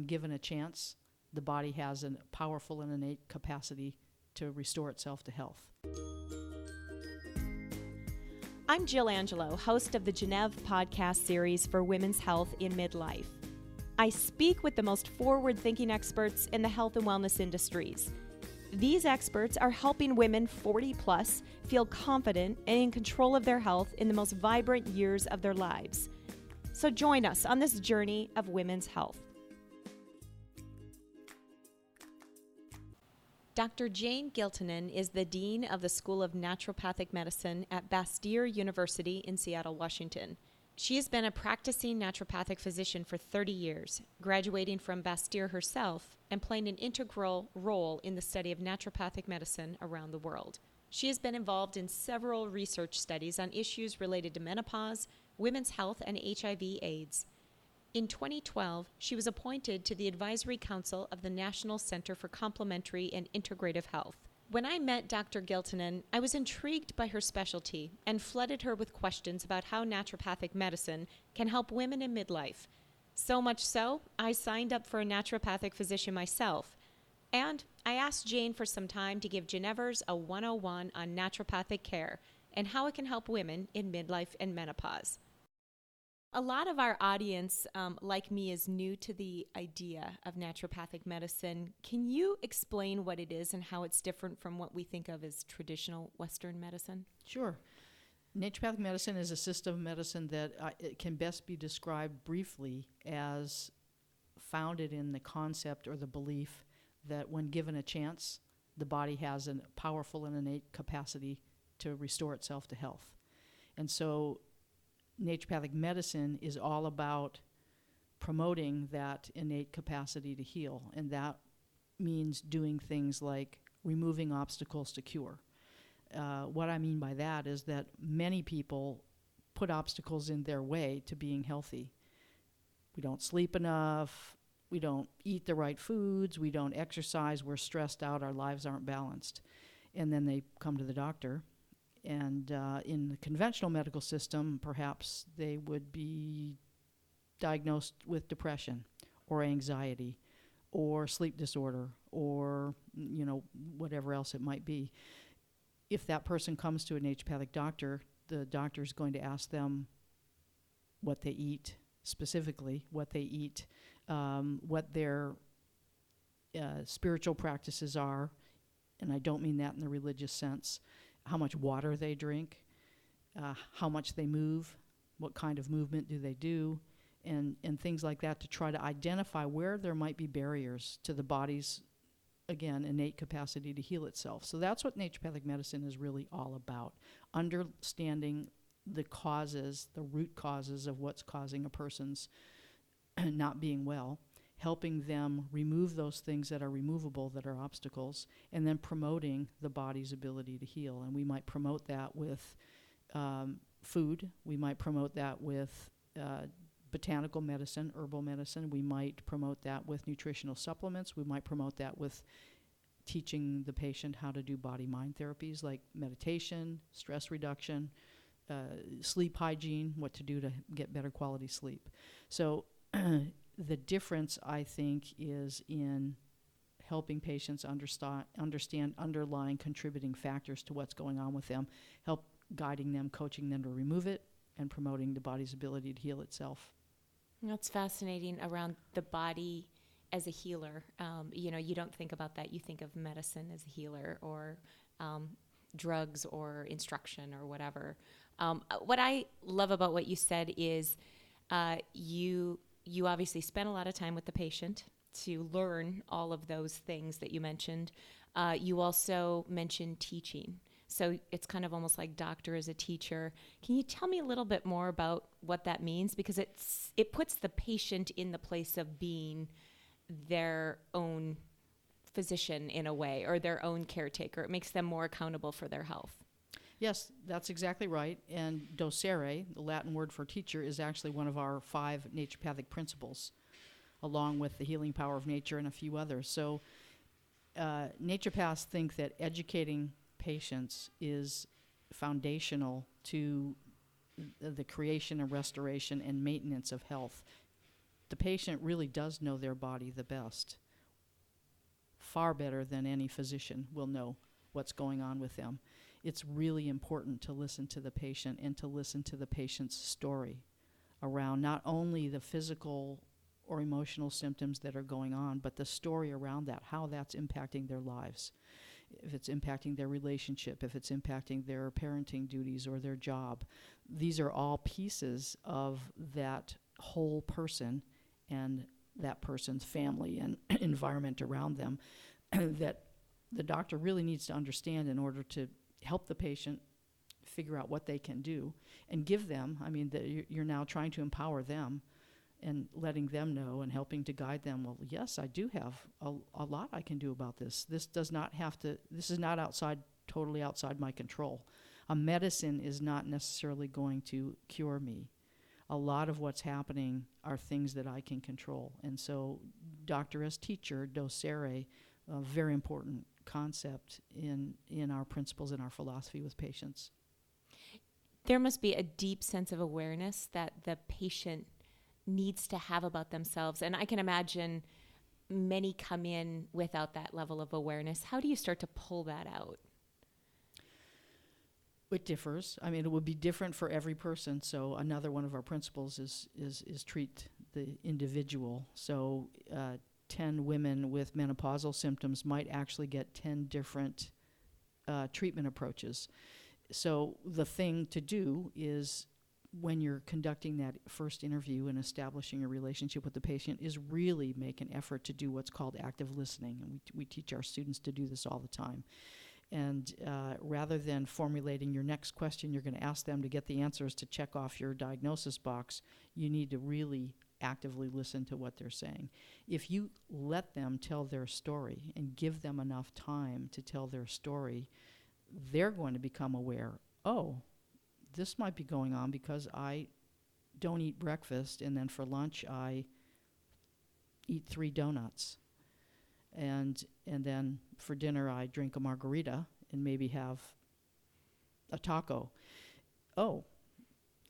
given a chance, the body has a powerful and innate capacity to restore itself to health. I'm Jill Angelo, host of the Geneve podcast series for women's health in midlife. I speak with the most forward-thinking experts in the health and wellness industries. These experts are helping women 40 plus feel confident and in control of their health in the most vibrant years of their lives. So join us on this journey of women's health. Dr. Jane Guiltinan is the Dean of the School of Naturopathic Medicine at Bastyr University in Seattle, Washington. She has been a practicing naturopathic physician for 30 years, graduating from Bastyr herself and playing an integral role in the study of naturopathic medicine around the world. She has been involved in several research studies on issues related to menopause, women's health, and HIV/AIDS. In 2012, she was appointed to the Advisory Council of the National Center for Complementary and Integrative Health. When I met Dr. Guiltinan, I was intrigued by her specialty and flooded her with questions about how naturopathic medicine can help women in midlife. So much so, I signed up for a naturopathic physician myself. And I asked Jane for some time to give Genevers a 101 on naturopathic care and how it can help women in midlife and menopause. A lot of our audience, like me, is new to the idea of naturopathic medicine. Can you explain what it is and how it's different from what we think of as traditional Western medicine? Sure. Naturopathic medicine is a system of medicine that it can best be described briefly as founded in the concept or the belief that when given a chance, the body has a powerful and innate capacity to restore itself to health. And so naturopathic medicine is all about promoting that innate capacity to heal, and that means doing things like removing obstacles to cure. What I mean by that is that many people put obstacles in their way to being healthy. We don't sleep enough, we don't eat the right foods, we don't exercise, we're stressed out, our lives aren't balanced. And then they come to the doctor. And in the conventional medical system, perhaps they would be diagnosed with depression or anxiety or sleep disorder or, whatever else it might be. If that person comes to a naturopathic doctor, the doctor is going to ask them what they eat, specifically what they eat, what their spiritual practices are, and I don't mean that in the religious sense, how much water they drink, how much they move, what kind of movement do they do, and things like that to try to identify where there might be barriers to the body's, again, innate capacity to heal itself. So that's what naturopathic medicine is really all about, understanding the causes, the root causes of what's causing a person's not being well, helping them remove those things that are removable, that are obstacles, and then promoting the body's ability to heal. And we might promote that with food. We might promote that with botanical medicine, herbal medicine. We might promote that with nutritional supplements. We might promote that with teaching the patient how to do body-mind therapies like meditation, stress reduction, sleep hygiene, what to do to get better quality sleep. So the difference, I think, is in helping patients understand underlying contributing factors to what's going on with them, help guiding them, coaching them to remove it, and promoting the body's ability to heal itself. That's fascinating around the body as a healer. You don't think about that. You think of medicine as a healer or drugs or instruction or whatever. What I love about what you said is you obviously spent a lot of time with the patient to learn all of those things that you mentioned. You also mentioned teaching. So it's kind of almost like doctor as a teacher. Can you tell me a little bit more about what that means? Because it puts the patient in the place of being their own physician in a way, or their own caretaker. It makes them more accountable for their health. Yes, that's exactly right. And docere, the Latin word for teacher, is actually one of our 5 naturopathic principles, along with the healing power of nature and a few others. So naturopaths think that educating patients is foundational to the creation and restoration and maintenance of health the patient really does know their body the best, far better than any physician will know what's going on with them. It's really important to listen to the patient and to listen to the patient's story around not only the physical or emotional symptoms that are going on, but the story around that, how that's impacting their lives. If it's impacting their relationship, if it's impacting their parenting duties or their job. These are all pieces of that whole person and that person's family and environment around them that the doctor really needs to understand in order to help the patient figure out what they can do and give them, you're now trying to empower them and letting them know and helping to guide them. Well, yes, I do have a lot I can do about this. This is not totally outside my control. A medicine is not necessarily going to cure me. A lot of what's happening are things that I can control. And so doctor as teacher, docere, a very important concept in our principles and our philosophy with patients. There must be a deep sense of awareness that the patient needs to have about themselves. And I can imagine many come in without that level of awareness. How do you start to pull that out? It differs. It would be different for every person. So another one of our principles is treat the individual. So 10 women with menopausal symptoms might actually get 10 different treatment approaches. So the thing to do is, when you're conducting that first interview and establishing a relationship with the patient, is really make an effort to do what's called active listening. And we teach our students to do this all the time. And rather than formulating your next question, you're going to ask them to get the answers to check off your diagnosis box, you need to really actively listen to what they're saying. If you let them tell their story and give them enough time to tell their story, they're going to become aware, oh, this might be going on because I don't eat breakfast, and then for lunch I eat 3 donuts. And then for dinner I drink a margarita and maybe have a taco. Oh,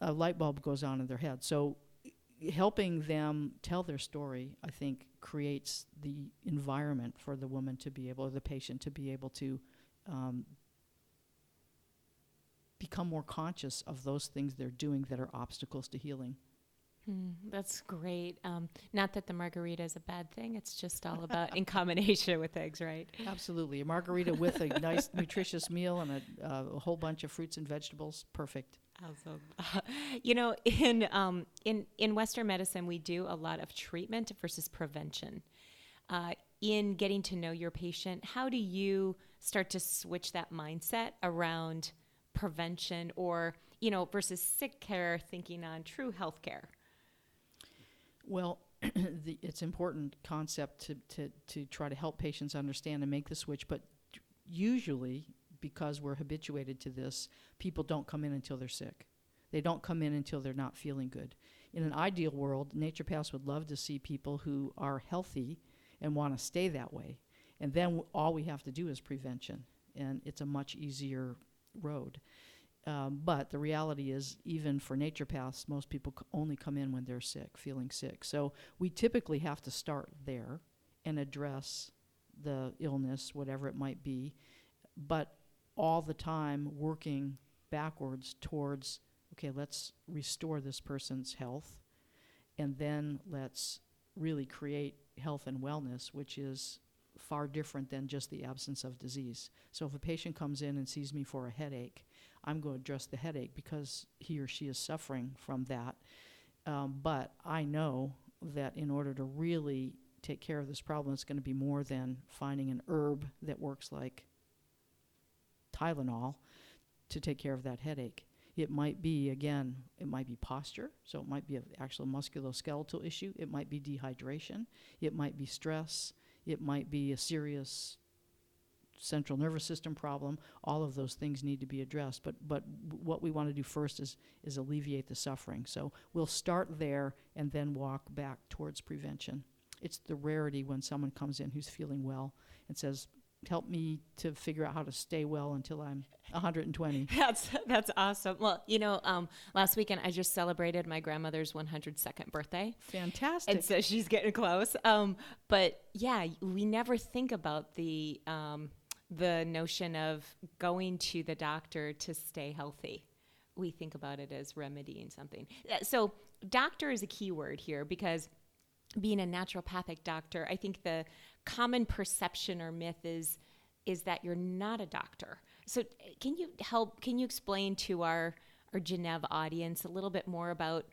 a light bulb goes on in their head. So helping them tell their story, I think, creates the environment for the woman to be able, or the patient to be able to become more conscious of those things they're doing that are obstacles to healing. That's great. Not that the margarita is a bad thing. It's just all about in combination with eggs, right? Absolutely. A margarita with a nice, nutritious meal and a whole bunch of fruits and vegetables. Perfect. Awesome. In Western medicine, we do a lot of treatment versus prevention. In getting to know your patient, how do you start to switch that mindset around prevention or, versus sick care, thinking on true health care? Well, it's important concept to try to help patients understand and make the switch, but usually, because we're habituated to this, people don't come in until they're sick. They don't come in until they're not feeling good. In an ideal world, naturopaths would love to see people who are healthy and want to stay that way. And then all we have to do is prevention, and it's a much easier road. But the reality is, even for naturopaths, most people only come in when they're sick, feeling sick. So we typically have to start there and address the illness, whatever it might be, but all the time working backwards towards, okay, let's restore this person's health, and then let's really create health and wellness, which is far different than just the absence of disease. So if a patient comes in and sees me for a headache, I'm going to address the headache because he or she is suffering from that. But I know that in order to really take care of this problem, it's going to be more than finding an herb that works like Tylenol to take care of that headache. It might be, again, it might be posture, so it might be an actual musculoskeletal issue. It might be dehydration. It might be stress. It might be a serious central nervous system problem. All of those things need to be addressed. But what we want to do first is alleviate the suffering. So we'll start there and then walk back towards prevention. It's the rarity when someone comes in who's feeling well and says, help me to figure out how to stay well until I'm 120. That's awesome. Well, last weekend I just celebrated my grandmother's 102nd birthday. Fantastic. And so she's getting close. But yeah, we never think about the notion of going to the doctor to stay healthy. We think about it as remedying something. So doctor is a key word here, because being a naturopathic doctor, I think the common perception or myth is that you're not a doctor. So can you explain to our Geneva audience a little bit more about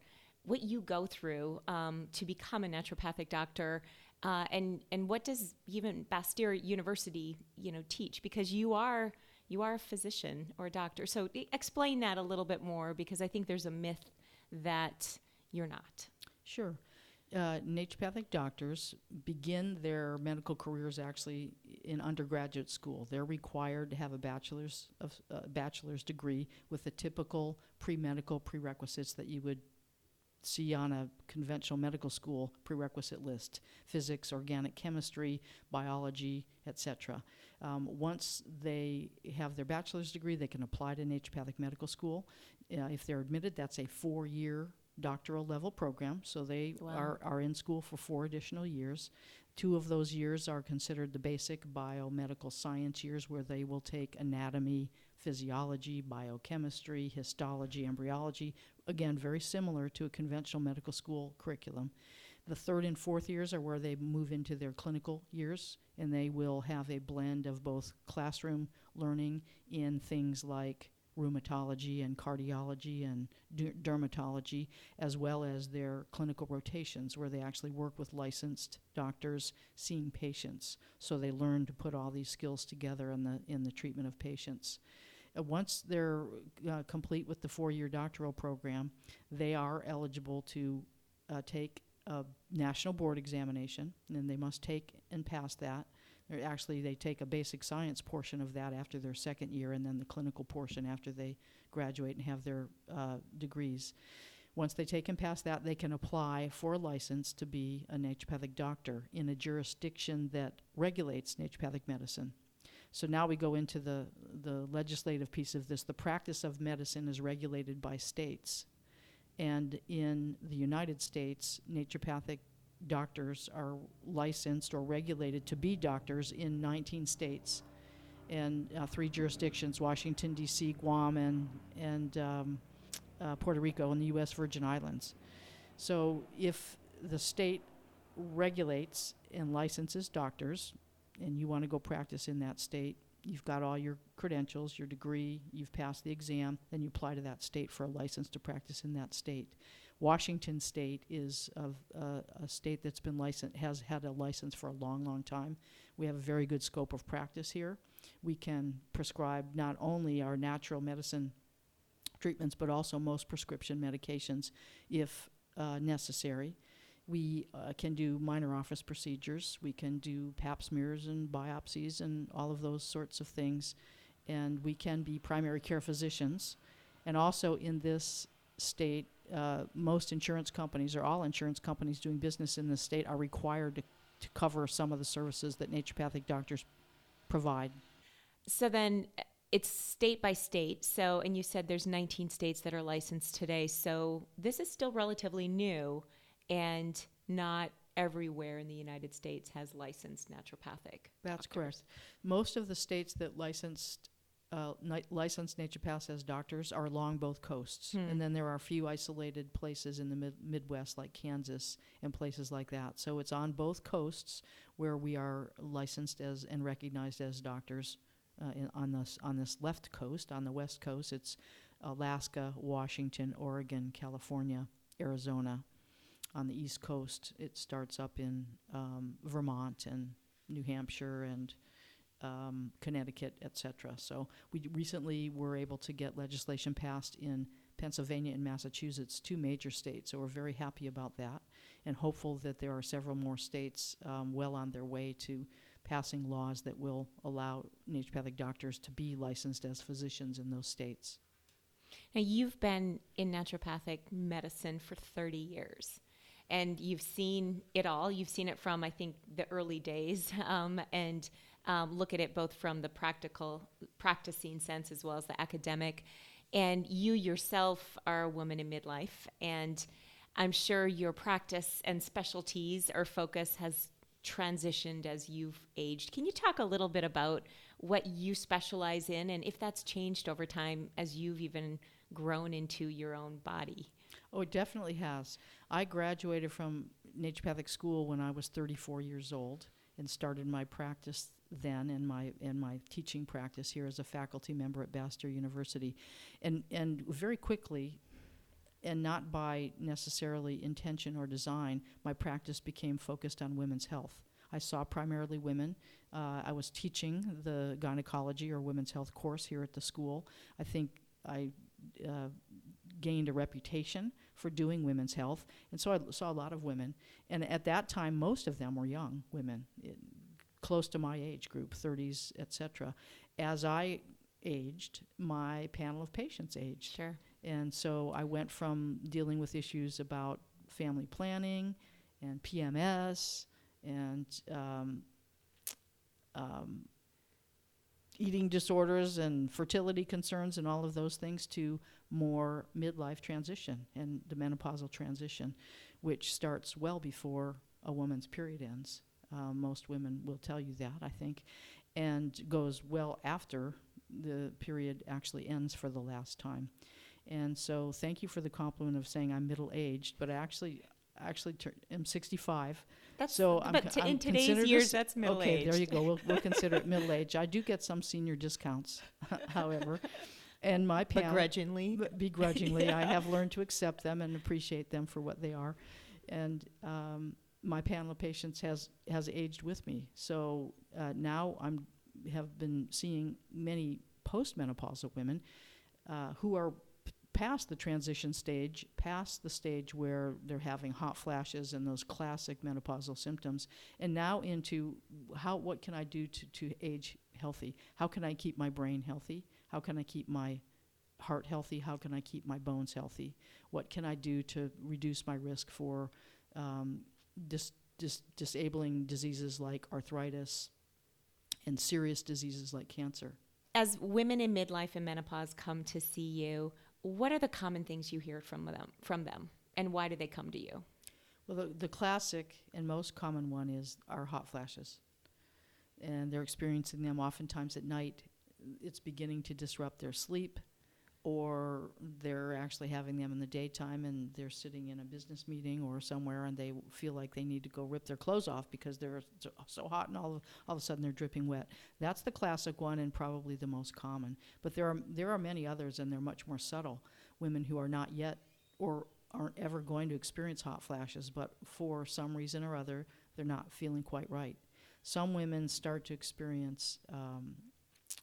what you go through to become a naturopathic doctor, and what does even Bastyr University teach? Because you are a physician or a doctor. So explain that a little bit more, because I think there's a myth that you're not. Sure. Naturopathic doctors begin their medical careers actually in undergraduate school. They're required to have a bachelor's degree with the typical pre-medical prerequisites that you would see on a conventional medical school prerequisite list: physics, organic chemistry, biology, etc. Once they have their bachelor's degree, they can apply to naturopathic medical school. If they're admitted, that's a 4-year doctoral level program, so they are in school for 4 additional years. 2 of those years are considered the basic biomedical science years, where they will take anatomy, physiology, biochemistry, histology, embryology, again very similar to a conventional medical school curriculum. The 3rd and 4th years are where they move into their clinical years, and they will have a blend of both classroom learning in things like rheumatology and cardiology and dermatology, as well as their clinical rotations, where they actually work with licensed doctors seeing patients. So they learn to put all these skills together in the treatment of patients. Once they're complete with the 4-year doctoral program, they are eligible to take a national board examination, and they must take and pass that. They take a basic science portion of that after their 2nd year, and then the clinical portion after they graduate and have their degrees. Once they take and pass that, they can apply for a license to be a naturopathic doctor in a jurisdiction that regulates naturopathic medicine. So now we go into the legislative piece of this. The practice of medicine is regulated by states. And in the United States, naturopathic doctors are licensed or regulated to be doctors in 19 states and 3 jurisdictions: Washington, D.C., Guam, and Puerto Rico, and the U.S. Virgin Islands. So if the state regulates and licenses doctors, and you want to go practice in that state, you've got all your credentials, your degree, you've passed the exam, then you apply to that state for a license to practice in that state. Washington State is a state that's been licensed, has had a license for a long, long time. We have a very good scope of practice here. We can prescribe not only our natural medicine treatments, but also most prescription medications if necessary. We can do minor office procedures. We can do pap smears and biopsies and all of those sorts of things. And we can be primary care physicians. And also in this state, most insurance companies, or all insurance companies doing business in this state, are required to cover some of the services that naturopathic doctors provide. So then it's state by state. So, and you said there's 19 states that are licensed today. So this is still relatively new, and not everywhere in the United States has licensed naturopathic. That's doctors. correct. Most of the states that licensed naturopaths as doctors are along both coasts. And then there are a few isolated places in the Midwest, like Kansas and places like that. So it's on both coasts where we are licensed as and recognized as doctors. On this left coast, on the West Coast, it's Alaska, Washington, Oregon, California, Arizona. On the East Coast, it starts up in Vermont and New Hampshire and Connecticut, etc. So we recently were able to get legislation passed in Pennsylvania and Massachusetts, 2 major states. So we're very happy about that, and hopeful that there are several more states well on their way to passing laws that will allow naturopathic doctors to be licensed as physicians in those states. Now, you've been in naturopathic medicine for 30 years. and you've seen it all. You've seen it from, I think, the early days, and look at it both from the practicing sense as well as the academic. And you yourself are a woman in midlife, and I'm sure your practice and specialties or focus has transitioned as you've aged. Can you talk a little bit about what you specialize in, and if that's changed over time as you've even grown into your own body? Oh, it definitely has. I graduated from naturopathic school when I was 34 years old and started my practice then, and my teaching practice here as a faculty member at Bastyr University. And very quickly, and not by necessarily intention or design, my practice became focused on women's health. I saw primarily women. I was teaching the gynecology or women's health course here at the school. I think I gained a reputation for doing women's health, and so I saw a lot of women. And at that time, most of them were young women, close to my age group, 30s, etc. As I aged, my panel of patients aged. Sure. And so I went from dealing with issues about family planning and PMS and eating disorders and fertility concerns and all of those things to more midlife transition and the menopausal transition, which starts well before a woman's period ends. Most women will tell you that, I think, and goes well after the period actually ends for the last time. And so thank you for the compliment of saying I'm middle-aged, but I actually am 65. That's, so but I'm in today's years, that's middle-aged. Okay, there you go. We'll consider it middle-aged. I do get some senior discounts, however. And my panel... Begrudgingly. Begrudgingly. Yeah. I have learned to accept them and appreciate them for what they are. And my panel of patients has aged with me. So now have been seeing many postmenopausal women who are past the transition stage, past the stage where they're having hot flashes and those classic menopausal symptoms, and now into what can I do to age healthy? How can I keep my brain healthy? How can I keep my heart healthy? How can I keep my bones healthy? What can I do to reduce my risk for disabling diseases like arthritis and serious diseases like cancer? As women in midlife and menopause come to see you, what are the common things you hear from them, and why do they come to you? Well, the classic and most common one are hot flashes. And they're experiencing them oftentimes at night. It's beginning to disrupt their sleep, or they're actually having them in the daytime and they're sitting in a business meeting or somewhere and they feel like they need to go rip their clothes off because they're so hot and all of a sudden they're dripping wet. That's the classic one and probably the most common. But there are many others, and they're much more subtle. Women who are not yet or aren't ever going to experience hot flashes, but for some reason or other, they're not feeling quite right. Some women start to experience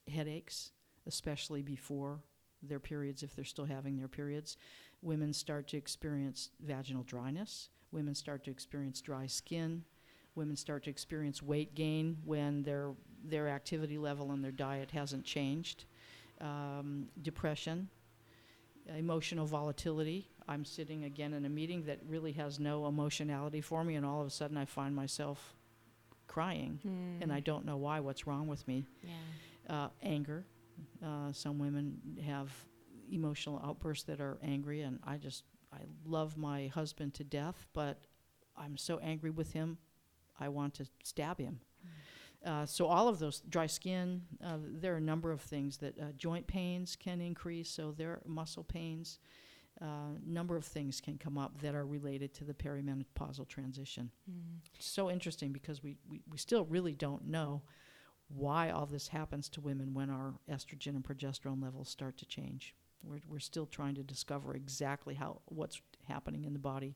headaches, especially before their periods, if they're still having their periods. Women start to experience vaginal dryness. Women start to experience dry skin. Women start to experience weight gain when their activity level and their diet hasn't changed. Depression, emotional volatility. I'm sitting again in a meeting that really has no emotionality for me, and all of a sudden I find myself crying, and I don't know why, what's wrong with me. Yeah. Anger. Some women have emotional outbursts that are angry, and I love my husband to death, but I'm so angry with him, I want to stab him. So all of those, dry skin, there are a number of things that joint pains can increase, so there are muscle pains. Number of things can come up that are related to the perimenopausal transition. It's so interesting because we still really don't know why all this happens to women when our estrogen and progesterone levels start to change. We're still trying to discover exactly what's happening in the body.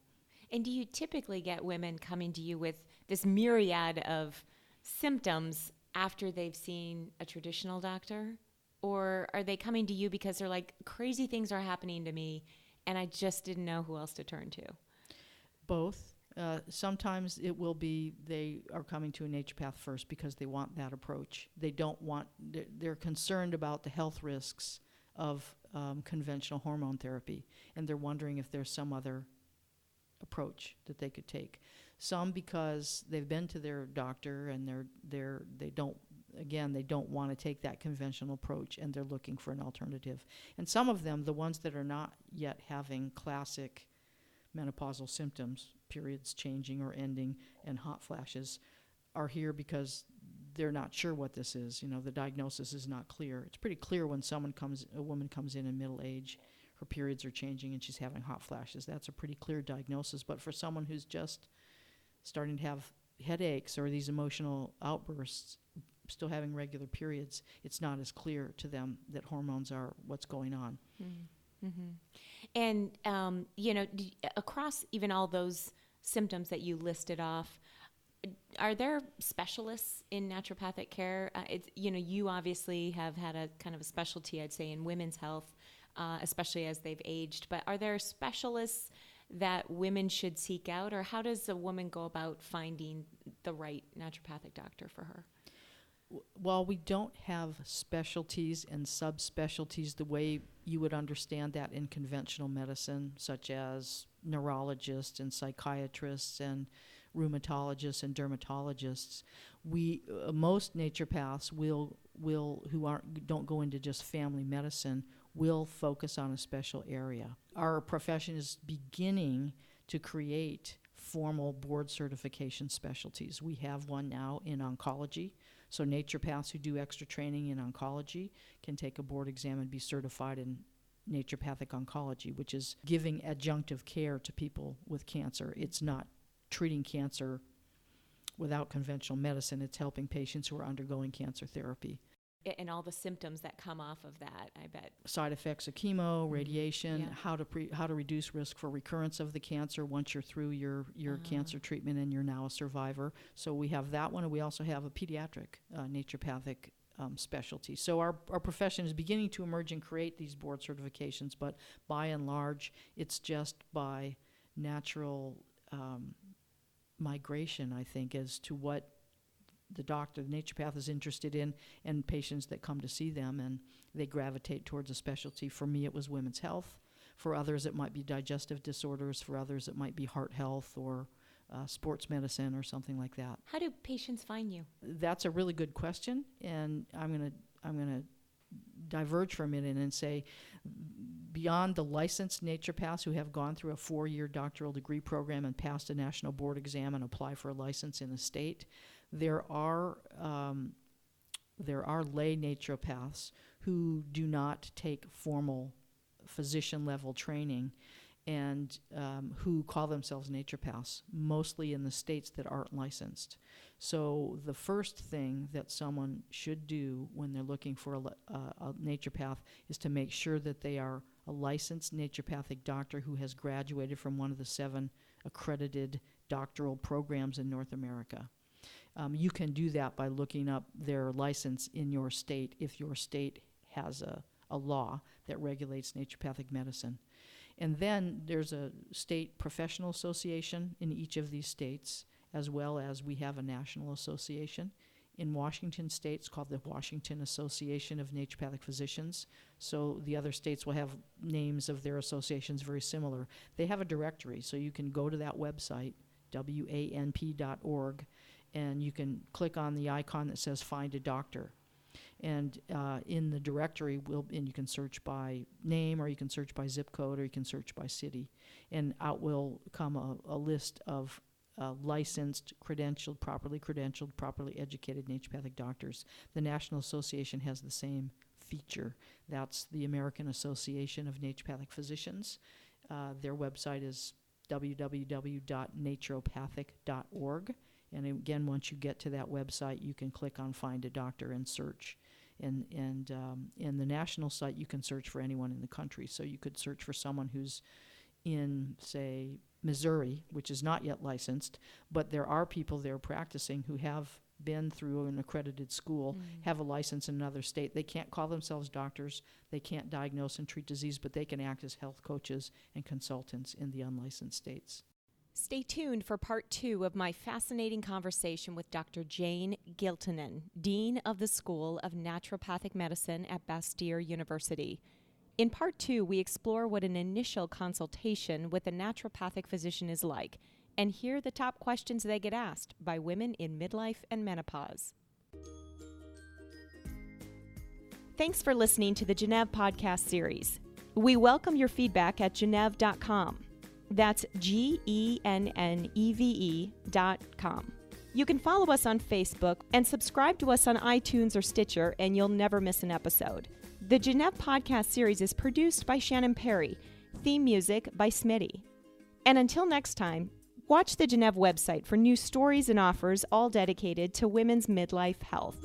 And do you typically get women coming to you with this myriad of symptoms after they've seen a traditional doctor? Or are they coming to you because they're like, crazy things are happening to me and I just didn't know who else to turn to? Both. Sometimes it will be they are coming to a naturopath first because they want that approach. They're concerned about the health risks of conventional hormone therapy, and they're wondering if there's some other approach that they could take. Some because they've been to their doctor and they don't want to take that conventional approach, and they're looking for an alternative. And some of them, the ones that are not yet having classic menopausal symptoms, periods changing or ending and hot flashes, are here because they're not sure what this is. The diagnosis is not clear. It's pretty clear when a woman comes in middle age, her periods are changing and she's having hot flashes. That's a pretty clear diagnosis. But for someone who's just starting to have headaches or these emotional outbursts, still having regular periods, it's not as clear to them that hormones are what's going on. Mm-hmm. And, across even all those symptoms that you listed off, are there specialists in naturopathic care? You obviously have had a kind of a specialty, I'd say, in women's health, especially as they've aged. But are there specialists that women should seek out, or how does a woman go about finding the right naturopathic doctor for her? Well, we don't have specialties and subspecialties the way you would understand that in conventional medicine, such as neurologists and psychiatrists and rheumatologists and dermatologists. Most naturopaths don't go into just family medicine, will focus on a special area. Our profession is beginning to create formal board certification specialties. We have one now in oncology. So naturopaths who do extra training in oncology can take a board exam and be certified in naturopathic oncology, which is giving adjunctive care to people with cancer. It's not treating cancer without conventional medicine. It's helping patients who are undergoing cancer therapy. And all the symptoms that come off of that, I bet. Side effects of chemo, radiation, how to reduce risk for recurrence of the cancer once you're through your cancer treatment and you're now a survivor. So we have that one, and we also have a pediatric naturopathic specialty. So our profession is beginning to emerge and create these board certifications, but by and large, it's just by natural migration, I think, as to what the naturopath is interested in, and patients that come to see them, and they gravitate towards a specialty. For me, it was women's health. For others, it might be digestive disorders. For others, it might be heart health or sports medicine or something like that. How do patients find you? That's a really good question, and I'm gonna diverge for a minute and say, beyond the licensed naturopaths who have gone through a 4-year doctoral degree program and passed a national board exam and apply for a license in a state, there are lay naturopaths who do not take formal physician-level training and who call themselves naturopaths, mostly in the states that aren't licensed. So the first thing that someone should do when they're looking for a naturopath is to make sure that they are a licensed naturopathic doctor who has graduated from one of the 7 accredited doctoral programs in North America. You can do that by looking up their license in your state if your state has a law that regulates naturopathic medicine. And then there's a state professional association in each of these states, as well as we have a national association. In Washington state, it's called the Washington Association of Naturopathic Physicians. So the other states will have names of their associations very similar. They have a directory, so you can go to that website, wanp.org, and you can click on the icon that says Find a Doctor. And in the directory, and you can search by name, or you can search by zip code, or you can search by city. And out will come a list of licensed, properly credentialed, properly educated naturopathic doctors. The National Association has the same feature. That's the American Association of Naturopathic Physicians. Their website is www.naturopathic.org. And again, once you get to that website, you can click on Find a Doctor and search. And in the national site, you can search for anyone in the country. So you could search for someone who's in, say, Missouri, which is not yet licensed, but there are people there practicing who have been through an accredited school, have a license in another state. They can't call themselves doctors. They can't diagnose and treat disease, but they can act as health coaches and consultants in the unlicensed states. Stay tuned for part 2 of my fascinating conversation with Dr. Jane Guiltinan, Dean of the School of Naturopathic Medicine at Bastyr University. In Part 2, we explore what an initial consultation with a naturopathic physician is like and hear the top questions they get asked by women in midlife and menopause. Thanks for listening to the Geneve podcast series. We welcome your feedback at geneve.com. That's GENNEVE.com. You can follow us on Facebook and subscribe to us on iTunes or Stitcher, and you'll never miss an episode. The Geneve podcast series is produced by Shannon Perry, theme music by Smitty. And until next time, watch the Geneve website for new stories and offers all dedicated to women's midlife health.